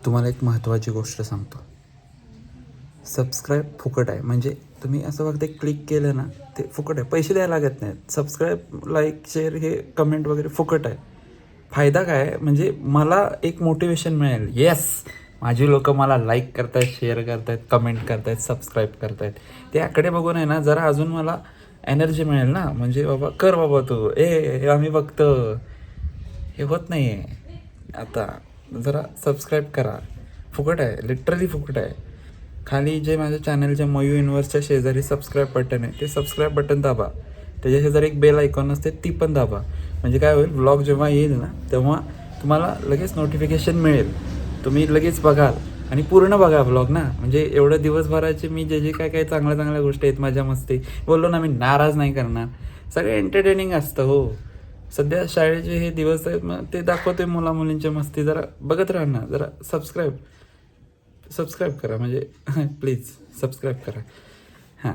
तुम्हाला एक महत्त्वाची गोष्ट सांगतो. सबस्क्राईब फुकट आहे. म्हणजे तुम्ही असं फक्त क्लिक केलं ना ते फुकट आहे, पैसे द्यायला लागत नाहीत. सबस्क्राईब, लाईक, शेअर, हे कमेंट वगैरे फुकट आहे. फायदा काय आहे, म्हणजे मला एक मोटिवेशन मिळेल. येस, माझी लोक मला लाईक करतायत, शेअर करतायत, कमेंट करतायत, सबस्क्राईब करतायत. त्याकडे बघून आहे ना जरा अजून मला एनर्जी मिळेल ना. म्हणजे बाबा कर बाबा तू, हे आम्ही बघतो. हे होत नाही आहे आता. जरा सबस्क्राईब करा, फुकट आहे, लिटरली फुकट आहे. खाली जे माझ्या चॅनलच्या मयू युनिवर्सच्या शेजारी सबस्क्राईब बटन आहे, ते सबस्क्राईब बटन दाबा. त्याच्या शेजारी एक बेल आयकॉन असते, ती पण दाबा. म्हणजे काय होईल, व्लॉग जेव्हा येईल ना तेव्हा तुम्हाला लगेच नोटिफिकेशन मिळेल. तुम्ही लगेच बघाल आणि पूर्ण बघा व्लॉग ना. म्हणजे एवढं दिवसभराचे मी जे काय चांगल्या चांगल्या गोष्टी आहेत, मजा मस्ती, बोललो ना मी नाराज नाही करणार. सगळं एंटरटेनिंग असतं. हो, सध्या शाळेचे हे दिवस आहेत, मग ते दाखवते मुला मुलींच्या मस्ती. जरा बघत राहा ना. जरा सबस्क्राईब करा, म्हणजे प्लीज सबस्क्राईब करा. हां,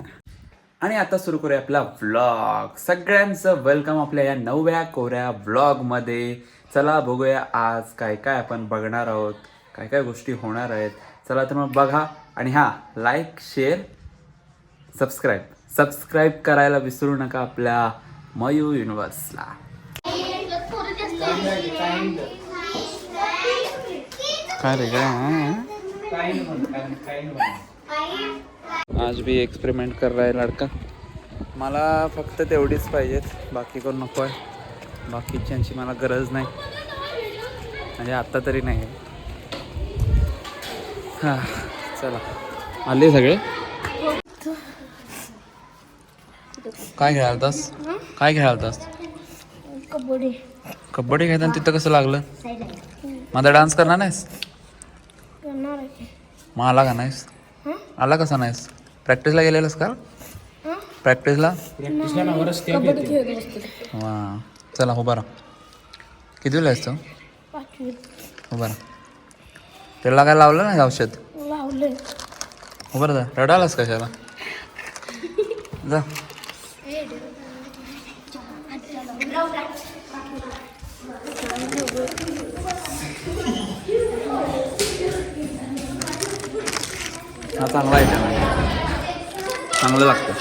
आणि आता सुरू करूया आपला व्लॉग. सगळ्यांचं वेलकम आपल्या या नव्या कोऱ्या व्लॉगमध्ये. चला बघूया आज काय काय आपण बघणार आहोत, काय काय गोष्टी होणार आहेत. चला तर मग बघा. आणि हां, लाईक, शेअर, सबस्क्राईब करायला विसरू नका आपल्या मयू युनिवर्सला. काय रे काय आज भी एक्सपेरिमेंट कर रहा है लड़का. मला फक्त तेवढीच पाहिजेत, बाकी कोण नको आहे. बाकीच्यांची मला गरज नाही, म्हणजे आत्ता तरी नाही. हां, चला आले सगळे. काय खेळालतास? कबड्डी खेळताना तिथं कसं लागलं? माझा डान्स करणार नाहीस? मग आला का नाहीस? आला कसा नाहीस? प्रॅक्टिसला गेलेलंस का? प्रॅक्टिसला वा. चला उभा राहा. कितीला आहेस तू? उभा राहा. त्याला काय लावलं नाही औषध? उभा राहा. रडालास कशाला? जा. हा चांगला आहे, चांगलं लागतं.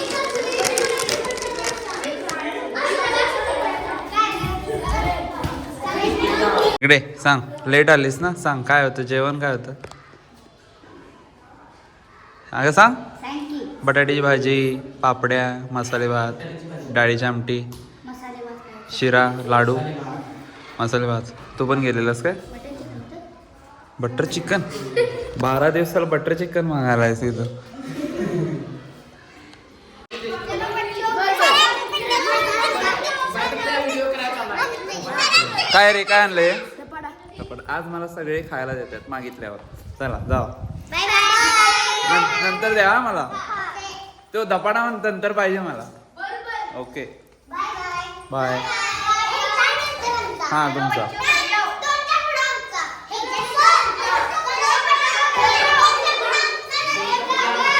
इकडे सांग, लेट आलीस ना, सांग काय होतं, जेवण काय होतं? अगं सांग. बटाट्याची भाजी, पापड्या, मसाले भात, डाळीची आमटी, शिरा, लाडू, मसाले भात. तू पण गेलेलास काय? Butter chicken? 12 दिवसाला बटर चिकन मागायला आहेस इथं? काय रे, काय आणलंय? आज मला सगळे खायला देतात मागितल्यावर. चला जावा, नंतर द्या मला. तो धपाटा नंतर पाहिजे मला. Okay, bye. हां, तुमचा.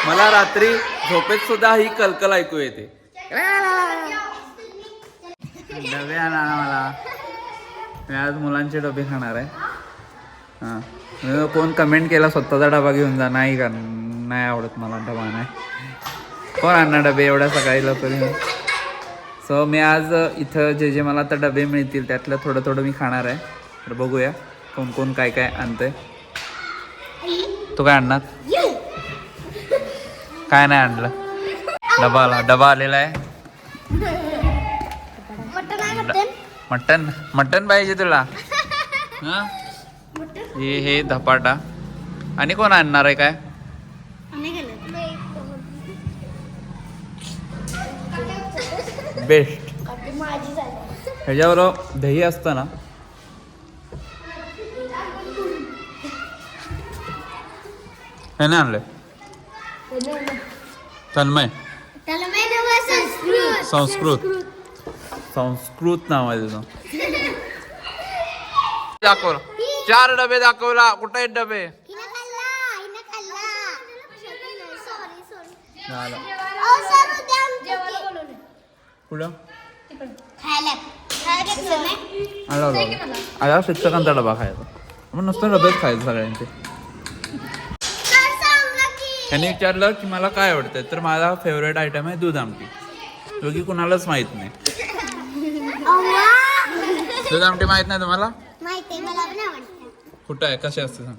मला रात्री झोपेत सुद्धा ही कलकल ऐकू येते. डबे आणा मला. मी आज मुलांचे डबे खाणार आहे. हां, कोण कमेंट केला स्वतःचा डबा घेऊन जा, नाही का? नाही आवडत मला डबा. नाही, कोण आणणार डबे एवढ्या सकाळी लवकर? सो मी आज इथं जे मला आता डबे मिळतील त्यातलं थोडं थोडं मी खाणार आहे. तर बघूया कोण कोण काय काय आणतंय. तू काय आणणार? काय नाही आणलं. डबा आलेला आहे. मटन पाहिजे तुला? हां, हे धपाटा. आणि कोण आणणार आहे काय? बेस्ट. ह्याच्याबरोबर दही असतं ना. हे नाही आणलंय. तन्मय संस्कृत नाव आहे तुझं. दाखवला 4 डबे दाखवला. कुठे आहेत डबे? कुठं? शिक्षकांचा डबा खायचा. मग नुसतं डबेच खायचं सगळ्यांचे. ह्याने विचारलं की मला काय आवडतं, तर माझा फेवरेट आयटम आहे दूध आमटी, जो की कुणालाच माहित नाही. दूध आमटी माहित नाही तुम्हाला? माहिती मला पण आवडतं. कुठं आहे, कशी असते सांग.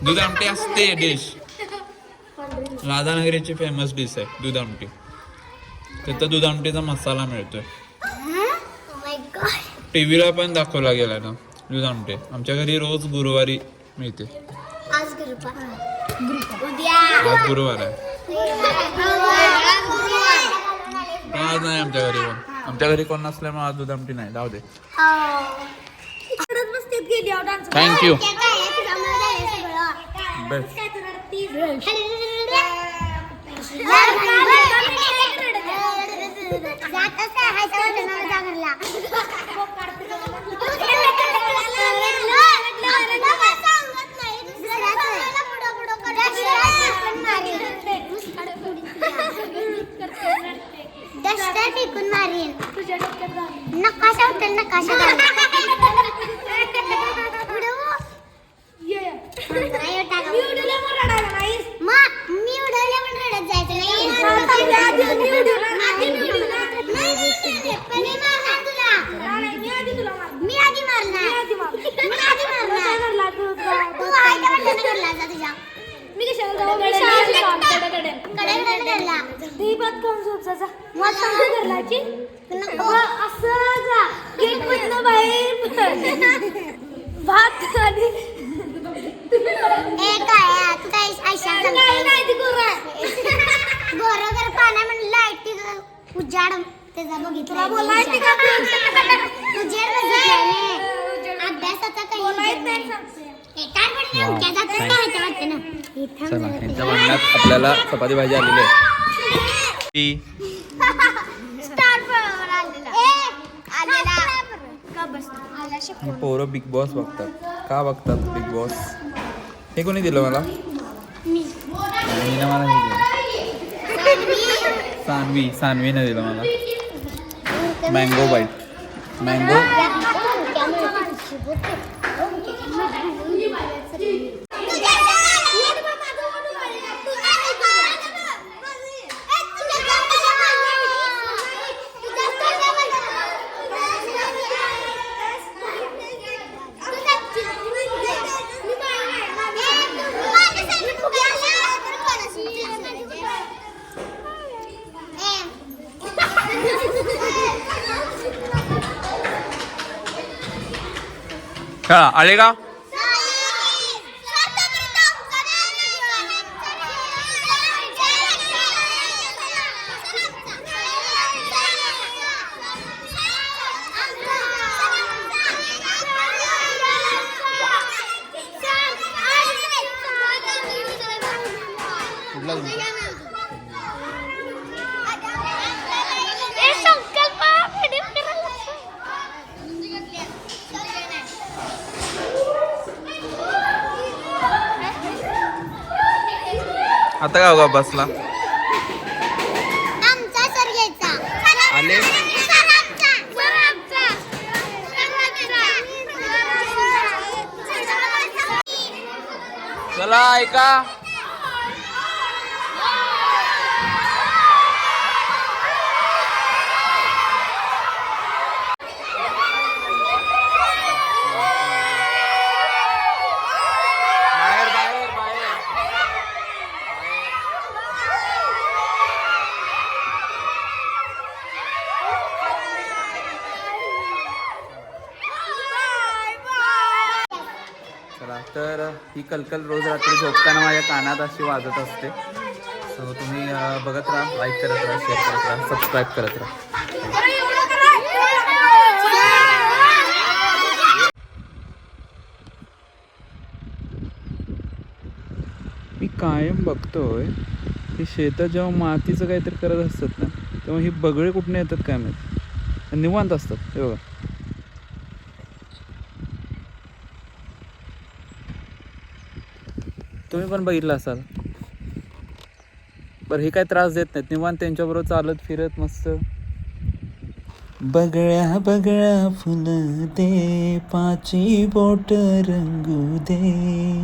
दूध आमटी असते डिश, राधानगरीची फेमस डिश आहे दूध आमटी. तिथं दूध आमटीचा मसाला मिळतोय. टीव्हीला पण दाखवला गेला ना दूध आमटी. आमच्या घरी रोज गुरुवारी मिळते. आज गुरुवार आहे, पण आज नाही आमच्या घरी. पण आमच्या घरी कोण नसल्यामुळे आज दूध आमटी नाही. जाऊ दे. थँक्यू. बेस्ट. टिकून मारीन नकाशा उठेल नकाशा मी उडवले पण रडत जायचं मी आधी मारणार तू तुझ्या मी बरोबर पाण्या म्हणलं लाईट उजाड त्याचा बघितला अभ्यासाचा चला, त्यांच्या भांडणात आपल्याला चपाती भाजी आलेली आहे. पोरं बिग बॉस बघतात. का बघतात बिग बॉस? हे कोणी दिलं मला? मीनं मला हे दिलं. सानवीनं दिलं मला. Mango bite. मँगो का आले का? आता का होगा बसला? आमचा सर घ्यायचा आले. चला ऐका. तर ही कलकल रोज रात्री झोपताना माझ्या कानात अशी वाजत असते. सो तुम्ही बघत राहा, लाईक करत राहा, शेअर करत राहा, सबस्क्राईब करत राहा. मी कायम बघतोय की शेतात जेव्हा मातीचं काहीतरी करत असतात ना, तेव्हा ही बगळे कुठून येतात काय माहिती, निवांत असतात. हे बघा, तुम्ही पण बघितलं असाल. बरं, हे काय त्रास देत नाहीत, निवांत त्यांच्याबरोबर चालत फिरत मस्त. बगळ्या बगळ्या फुल दे, पाची बोट रंगू दे.